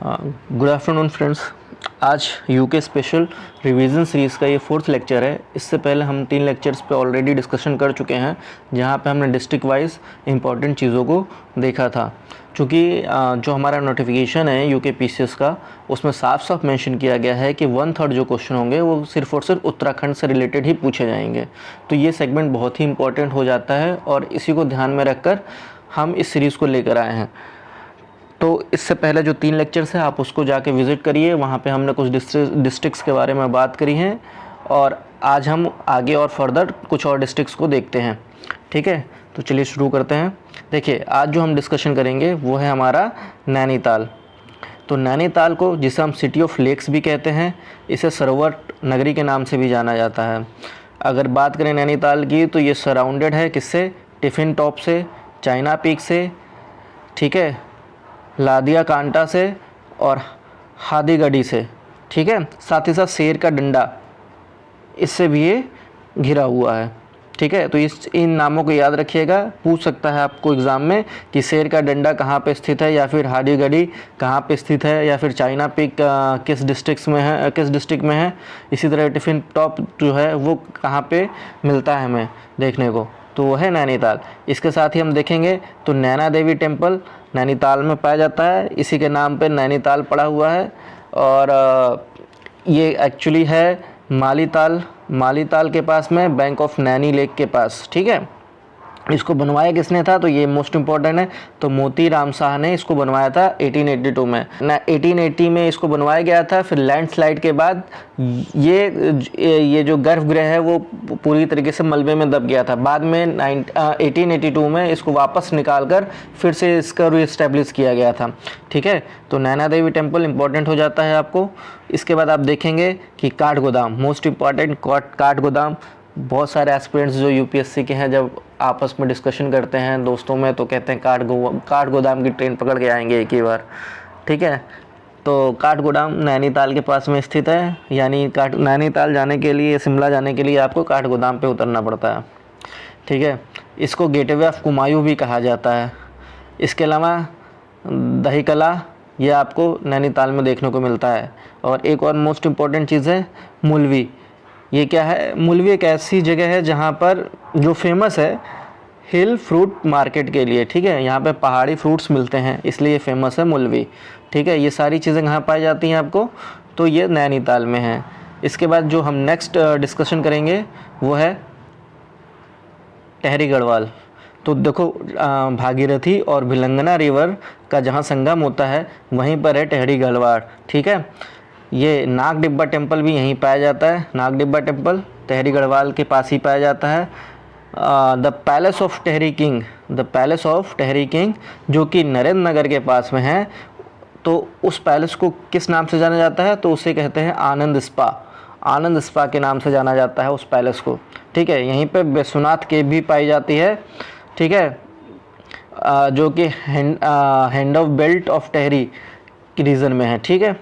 Good afternoon friends. आज UK special revision series का ये 4th लेक्चर है। इससे पहले हम 3 लेक्चर्स पे ऑलरेडी डिस्कशन कर चुके हैं, जहाँ पे हमने डिस्ट्रिक्ट वाइज इंपॉर्टेंट चीज़ों को देखा था। चूँकि जो हमारा नोटिफिकेशन है यूके पीसीएस का, उसमें साफ साफ मेंशन किया गया है कि 1/3 जो क्वेश्चन होंगे वो सिर्फ और सिर्फ उत्तराखंड से रिलेटेड ही पूछे जाएंगे। तो ये सेगमेंट बहुत ही इंपॉर्टेंट हो जाता है और इसी को ध्यान में रखकर हम इस सीरीज़ को लेकर आए हैं। तो इससे पहले जो 3 लेक्चर्स हैं आप उसको जाके विज़िट करिए, वहाँ पे हमने कुछ डिस्ट्रिक्ट्स के बारे में बात करी है और आज हम आगे और फर्दर कुछ और डिस्ट्रिक्ट्स को देखते हैं। ठीक है, तो चलिए शुरू करते हैं। देखिए, आज जो हम डिस्कशन करेंगे वो है हमारा नैनीताल। तो नैनीताल को, जिसे हम सिटी ऑफ लेक्स भी कहते हैं, इसे सरोवर नगरी के नाम से भी जाना जाता है। अगर बात करें नैनीताल की, तो ये सराउंडेड है किससे? टिफ़िन टॉप से, चाइना पीक से, ठीक है, लादिया कांटा से और हादीगढ़ी से, ठीक है। साथ ही साथ शेर का डंडा, इससे भी ये घिरा हुआ है, ठीक है। तो इन नामों को याद रखिएगा। पूछ सकता है आपको एग्ज़ाम में कि शेर का डंडा कहाँ पे स्थित है, या फिर हादीगढ़ी कहाँ पे स्थित है, या फिर चाइना पीक किस डिस्ट्रिक्ट में है। इसी तरह टिफ़िन टॉप जो है वो कहाँ पे मिलता है हमें देखने को, तो वो है नैनीताल। इसके साथ ही हम देखेंगे तो नैना देवी टेम्पल नैनीताल में पाया जाता है, इसी के नाम पे नैनीताल पड़ा हुआ है। और ये एक्चुअली है मालीताल के पास में, बैंक ऑफ नैनी लेक के पास, ठीक है। इसको बनवाया किसने था, तो ये मोस्ट इम्पॉर्टेंट है। तो मोती राम शाह ने इसको बनवाया था 1882 में। 1880 में इसको बनवाया गया था। फिर लैंडस्लाइड के बाद ये जो गर्भगृह है वो पूरी तरीके से मलबे में दब गया था। बाद में 1882 में इसको वापस निकाल कर फिर से इसका रीएस्टैब्लिश किया गया था, ठीक है। तो नैना देवी टेम्पल इंपॉर्टेंट हो जाता है आपको। इसके बाद आप देखेंगे कि काठगोदाम, मोस्ट इम्पॉर्टेंट काठगोदाम। बहुत सारे एस्पिरेंट्स जो यूपीएससी के हैं, जब आपस में डिस्कशन करते हैं दोस्तों में, तो कहते हैं काठगोदाम की ट्रेन पकड़ के आएंगे एक ही बार, ठीक है। तो काठगोदाम नैनीताल के पास में स्थित है, यानी नैनीताल जाने के लिए, शिमला जाने के लिए आपको काठगोदाम पे उतरना पड़ता है, ठीक है। इसको गेटवे ऑफ कुमायूं भी कहा जाता है। इसके अलावा दही कला, ये आपको नैनीताल में देखने को मिलता है। और एक और मोस्ट इम्पॉर्टेंट चीज़ है मुलवी। ये क्या है? मुलवी एक ऐसी जगह है जहाँ पर जो फेमस है हिल फ्रूट मार्केट के लिए, ठीक है। यहाँ पे पहाड़ी फ्रूट्स मिलते हैं, इसलिए फेमस है मुलवी, ठीक है। ये सारी चीज़ें कहाँ पाई जाती हैं आपको, तो ये नैनीताल में है। इसके बाद जो हम नेक्स्ट डिस्कशन करेंगे वो है टेहरी गढ़वाल। तो देखो, भागीरथी और भिलंगना रिवर का जहाँ संगम होता है वहीं पर है टेहरी गढ़वाल, ठीक है। ये नाग डिब्बा टेम्पल भी यहीं पाया जाता है। नाग डिब्बा टेम्पल टेहरी गढ़वाल के पास ही पाया जाता है। The palace of Tehri king जो कि नरेंद्र नगर के पास में है, तो उस पैलेस को किस नाम से जाना जाता है, तो उसे कहते हैं आनंद स्पा के नाम से जाना जाता है उस पैलेस को, ठीक है। यहीं पे विश्वनाथ केव भी पाई जाती है, ठीक है, जो कि hand of belt of Tehri की रीजन में है, ठीक है।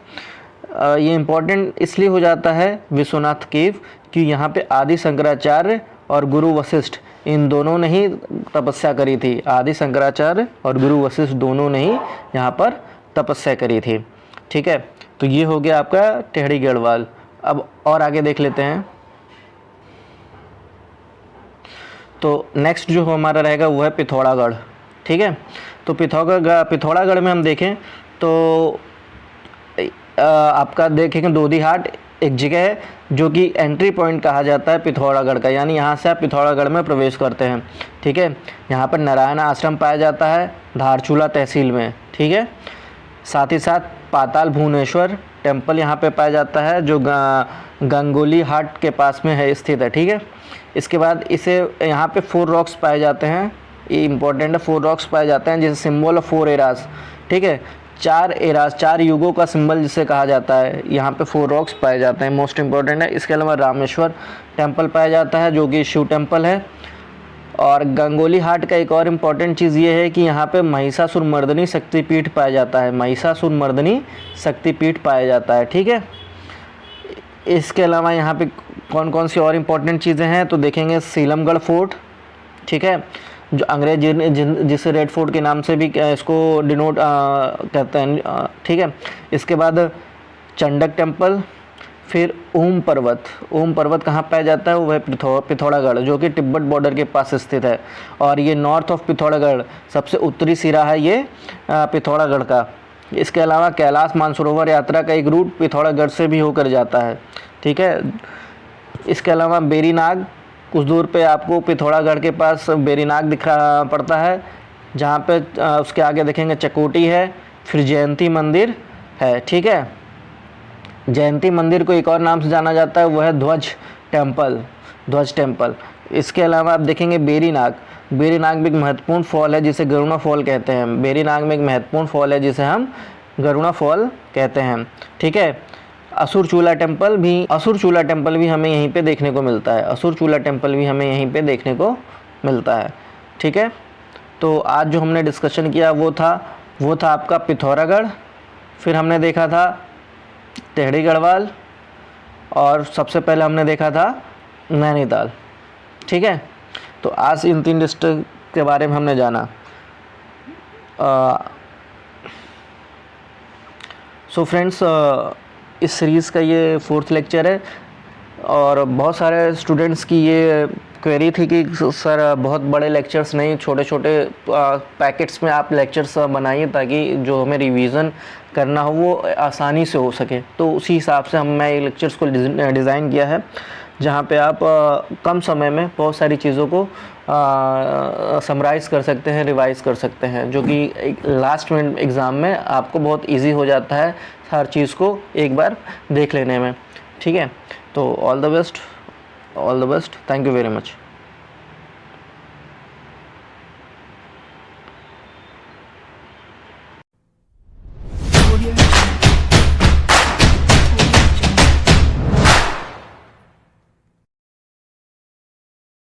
ये इम्पोर्टेंट इसलिए हो जाता है विश्वनाथ केव कि यहाँ पे आदि शंकराचार्य और गुरु वशिष्ठ, इन दोनों ने ही तपस्या करी थी। आदि शंकराचार्य और गुरु वशिष्ठ दोनों ने ही यहाँ पर तपस्या करी थी, ठीक है। तो ये हो गया आपका टेहरी गढ़वाल। अब और आगे देख लेते हैं। तो नेक्स्ट जो हमारा रहेगा वो है पिथौरागढ़, ठीक है। तो पिथौरागढ़ में हम देखें तो आपका देखेंगे दोधीहाट एक जगह है जो कि एंट्री पॉइंट कहा जाता है पिथौरागढ़ का, यानी यहाँ से आप पिथौरागढ़ में प्रवेश करते हैं, ठीक है। यहाँ पर नारायण आश्रम पाया जाता है धारचूला तहसील में, ठीक है। साथ ही साथ पाताल भुवनेश्वर टेम्पल यहाँ पे पाया जाता है, जो गंगोली हाट के पास में है, स्थित है, ठीक है। इसके बाद यहाँ पे 4 रॉक्स पाए जाते हैं। ये इंपॉर्टेंट है, 4 रॉक्स पाए जाते हैं जिसे सिंबल ऑफ 4 एराज, ठीक है। 4 युगों का सिंबल जिसे कहा जाता है, यहाँ पे 4 रॉक्स पाए जाते हैं, मोस्ट इम्पॉर्टेंट है। इसके अलावा रामेश्वर टेम्पल पाया जाता है जो कि शिव टेम्पल है। और गंगोली हाट का एक और इम्पॉर्टेंट चीज़ ये है कि यहाँ पे महिषासुरमर्दिनी शक्तिपीठ पाया जाता है, ठीक है। इसके अलावा यहाँ पे कौन कौन सी और इम्पॉर्टेंट चीज़ें हैं, तो देखेंगे सीलमगढ़ फोर्ट, ठीक है। जो अंग्रेज जिसे रेड फोर्ट के नाम से भी इसको डिनोट कहते हैं, ठीक है। इसके बाद चंडक टेम्पल, फिर ओम पर्वत कहाँ पाया जाता है, वो है पिथौरागढ़, जो कि तिब्बत बॉर्डर के पास स्थित है। और ये नॉर्थ ऑफ पिथौरागढ़, सबसे उत्तरी सिरा है ये पिथौरागढ़ का। इसके अलावा कैलाश मानसरोवर यात्रा का एक रूट पिथौरागढ़ से भी होकर जाता है, ठीक है। इसके अलावा बेरीनाग, कुछ दूर पे आपको पिथौरागढ़ के पास बेरीनाग दिखा पड़ता है, जहाँ पे उसके आगे देखेंगे चकोटी है, फिर जयंती मंदिर है, ठीक है। जयंती मंदिर को एक और नाम से जाना जाता है, वो है ध्वज टेम्पल। इसके अलावा आप देखेंगे बेरीनाग भी एक महत्वपूर्ण फॉल है जिसे गरुड़ा फॉल कहते हैं। बेरीनाग में एक महत्वपूर्ण फॉल है जिसे हम गरुड़ा फॉल कहते हैं, ठीक है। असुर चूला टेम्पल भी हमें यहीं पे देखने को मिलता है, ठीक है। तो आज जो हमने डिस्कशन किया वो था आपका पिथौरागढ़, फिर हमने देखा था टेहरी गढ़वाल, और सबसे पहले हमने देखा था नैनीताल, ठीक है। तो आज इन 3 डिस्ट्रिक्ट के बारे में हमने जाना। सो फ्रेंड्स, इस सीरीज़ का ये 4th लेक्चर है, और बहुत सारे स्टूडेंट्स की ये क्वेरी थी कि सर बहुत बड़े लेक्चर्स नहीं, छोटे छोटे पैकेट्स में आप लेक्चर्स बनाइए ताकि जो हमें रिवीजन करना हो वो आसानी से हो सके। तो उसी हिसाब से मैं ये लेक्चर्स को डिज़ाइन किया है, जहाँ पे आप कम समय में बहुत सारी चीज़ों को समराइज़ कर सकते हैं, रिवाइज़ कर सकते हैं, जो कि एक लास्ट मिनट एग्ज़ाम में आपको बहुत इजी हो जाता है हर चीज़ को एक बार देख लेने में, ठीक है। तो all the best, thank you very much.